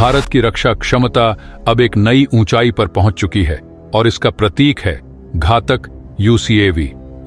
भारत की रक्षा क्षमता अब एक नई ऊंचाई पर पहुंच चुकी है और इसका प्रतीक है घातक UCAV।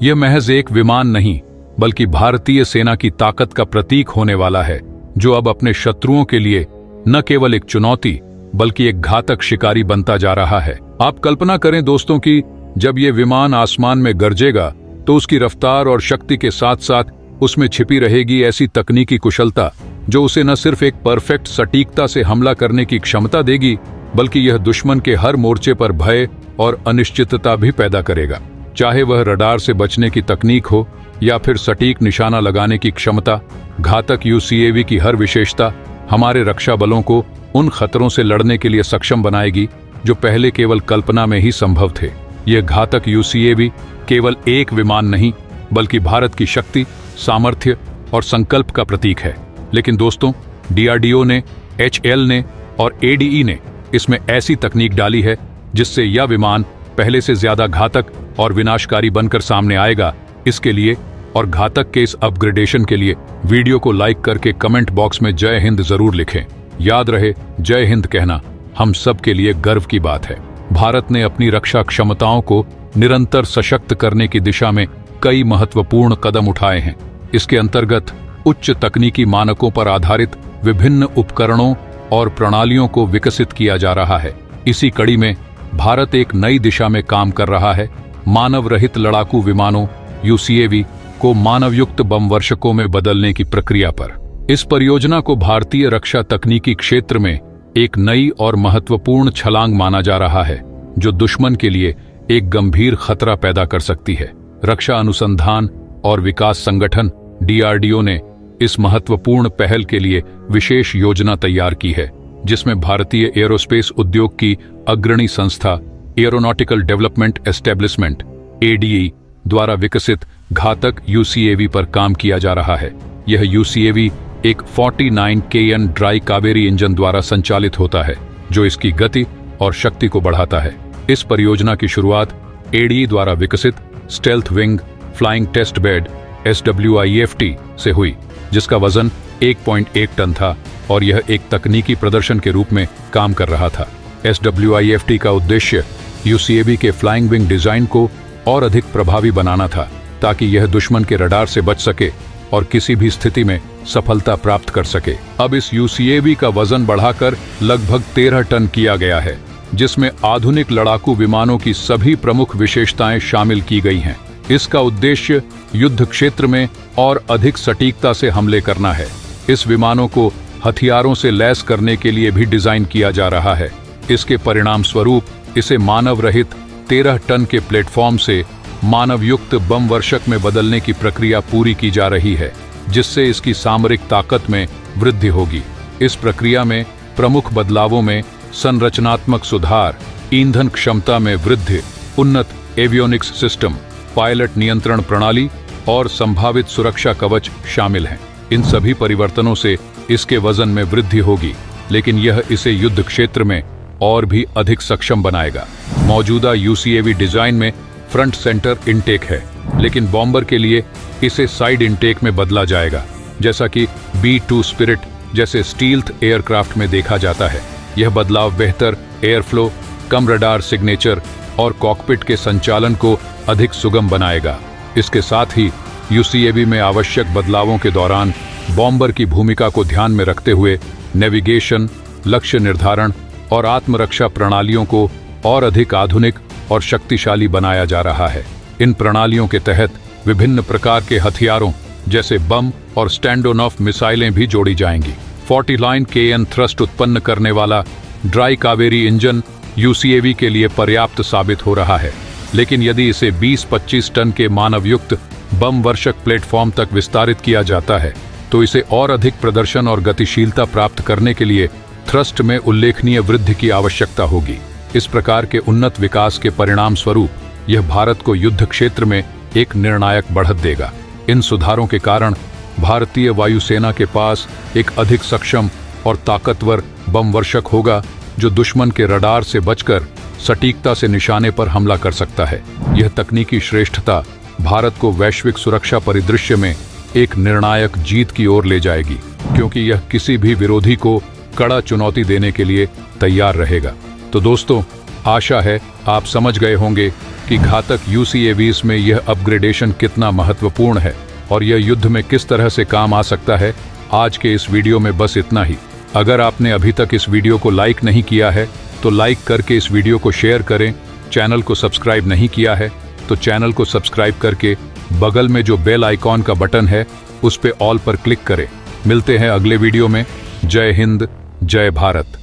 यह महज एक विमान नहीं बल्कि भारतीय सेना की ताकत का प्रतीक होने वाला है, जो अब अपने शत्रुओं के लिए न केवल एक चुनौती बल्कि एक घातक शिकारी बनता जा रहा है। आप कल्पना करें दोस्तों कि जब यह विमान आसमान में गरजेगा तो उसकी रफ्तार और शक्ति के साथ साथ उसमें छिपी रहेगी ऐसी तकनीकी कुशलता जो उसे न सिर्फ एक परफेक्ट सटीकता से हमला करने की क्षमता देगी बल्कि यह दुश्मन के हर मोर्चे पर भय और अनिश्चितता भी पैदा करेगा। चाहे वह रडार से बचने की तकनीक हो या फिर सटीक निशाना लगाने की क्षमता, घातक UCAV की हर विशेषता हमारे रक्षा बलों को उन खतरों से लड़ने के लिए सक्षम बनाएगी जो पहले केवल कल्पना में ही संभव थे। यह घातक UCAV केवल एक विमान नहीं बल्कि भारत की शक्ति, सामर्थ्य और संकल्प का प्रतीक है। लेकिन दोस्तों, DRDO ने, HAL ने और ADE ने इसमें ऐसी तकनीक डाली है जिससे यह विमान पहले से ज्यादा घातक और विनाशकारी बनकर सामने आएगा। इसके लिए और घातक के इस अपग्रेडेशन के लिए वीडियो को लाइक करके कमेंट बॉक्स में जय हिंद जरूर लिखें। याद रहे, जय हिंद कहना हम सब के लिए गर्व की बात है। भारत ने अपनी रक्षा क्षमताओं को निरंतर सशक्त करने की दिशा में कई महत्वपूर्ण कदम उठाए हैं। इसके अंतर्गत उच्च तकनीकी मानकों पर आधारित विभिन्न उपकरणों और प्रणालियों को विकसित किया जा रहा है। इसी कड़ी में भारत एक नई दिशा में काम कर रहा है, मानव रहित लड़ाकू विमानों UCAV को मानवयुक्त बम वर्षकों में बदलने की प्रक्रिया पर। इस परियोजना को भारतीय रक्षा तकनीकी क्षेत्र में एक नई और महत्वपूर्ण छलांग माना जा रहा है, जो दुश्मन के लिए एक गंभीर खतरा पैदा कर सकती है। रक्षा अनुसंधान और विकास संगठन DRDO ने इस महत्वपूर्ण पहल के लिए विशेष योजना तैयार की है, जिसमें भारतीय एरोस्पेस उद्योग की अग्रणी संस्था एरोनॉटिकल डेवलपमेंट एस्टेब्लिशमेंट ADE द्वारा विकसित घातक UCAV पर काम किया जा रहा है। यह UCAV एक 49 KN ड्राई कावेरी इंजन द्वारा संचालित होता है, जो इसकी गति और शक्ति को बढ़ाता है। इस परियोजना की शुरुआत ADE द्वारा विकसित stealth wing flying test bed SWIFT से हुई, जिसका वजन 1.1 टन था और यह एक तकनीकी प्रदर्शन के रूप में काम कर रहा था। SWIFT का उद्देश्य UCAV के फ्लाइंग विंग डिजाइन को और अधिक प्रभावी बनाना था, ताकि यह दुश्मन के रडार से बच सके और किसी भी स्थिति में सफलता प्राप्त कर सके। अब इस UCAV का वजन बढ़ाकर लगभग 13 टन किया गया है, जिसमें आधुनिक लड़ाकू विमानों की सभी प्रमुख विशेषताएं शामिल की गई हैं। इसका उद्देश्य युद्ध क्षेत्र में और अधिक सटीकता से हमले करना है। इस विमानों को हथियारों से लैस करने के लिए भी डिजाइन किया जा रहा है। इसके परिणाम स्वरूप इसे मानव रहित 13 टन के प्लेटफॉर्म से मानवयुक्त बम वर्षक में बदलने की प्रक्रिया पूरी की जा रही है, जिससे इसकी सामरिक ताकत में वृद्धि होगी। इस प्रक्रिया में प्रमुख बदलावों में संरचनात्मक सुधार, ईंधन क्षमता में वृद्धि, उन्नत एवियोनिक्स सिस्टम, पायलट नियंत्रण प्रणाली और संभावित सुरक्षा कवच शामिल हैं। इन सभी परिवर्तनों से इसके वजन में वृद्धि होगी, लेकिन यह इसे युद्ध क्षेत्र में और भी अधिक सक्षम बनाएगा। मौजूदा UCAV डिजाइन में फ्रंट सेंटर इनटेक है, लेकिन बॉम्बर के लिए इसे साइड इनटेक में बदला जाएगा, जैसा कि B-2 स्पिरिट जैसे स्टील्थ एयरक्राफ्ट में देखा जाता है। यह बदलाव बेहतर एयर फ्लो, कम रडार सिग्नेचर और कॉकपिट के संचालन को अधिक सुगम बनाएगा। इसके साथ ही UCAV में आवश्यक बदलावों के दौरान बॉम्बर की भूमिका को ध्यान में रखते हुए नेविगेशन, लक्ष्य निर्धारण और आत्मरक्षा प्रणालियों को और अधिक आधुनिक और शक्तिशाली बनाया जा रहा है। इन प्रणालियों के तहत विभिन्न प्रकार के हथियारों जैसे बम और स्टैंड ऑफ मिसाइलें भी जोड़ी जाएंगी। 49 KN थ्रस्ट उत्पन्न करने वाला ड्राई कावेरी इंजन UCAV के लिए पर्याप्त साबित हो रहा है, लेकिन यदि इसे 20-25 टन के मानवयुक्त बम वर्षक प्लेटफॉर्म तक विस्तारित किया जाता है तो इसे और अधिक प्रदर्शन और गतिशीलता प्राप्त करने के लिए थ्रस्ट में उल्लेखनीय वृद्धि की आवश्यकता होगी। इस प्रकार के उन्नत विकास के परिणाम स्वरूप यह भारत को युद्ध क्षेत्र में एक निर्णायक बढ़त देगा। इन सुधारों के कारण भारतीय वायुसेना के पास एक अधिक सक्षम और ताकतवर बम वर्षक होगा, जो दुश्मन के रडार से बचकर सटीकता से निशाने पर हमला कर सकता है। यह तकनीकी श्रेष्ठता भारत को वैश्विक सुरक्षा परिदृश्य में एक निर्णायक जीत की ओर ले जाएगी, क्योंकि यह किसी भी विरोधी को कड़ा चुनौती देने के लिए तैयार रहेगा। तो दोस्तों, आशा है आप समझ गए होंगे कि घातक UCAVs में यह अपग्रेडेशन कितना महत्वपूर्ण है और यह युद्ध में किस तरह से काम आ सकता है। आज के इस वीडियो में बस इतना ही। अगर आपने अभी तक इस वीडियो को लाइक नहीं किया है तो लाइक करके इस वीडियो को शेयर करें। चैनल को सब्सक्राइब नहीं किया है तो चैनल को सब्सक्राइब करके बगल में जो बेल आइकॉन का बटन है उस पे ऑल पर क्लिक करें। मिलते हैं अगले वीडियो में। जय हिंद, जय भारत।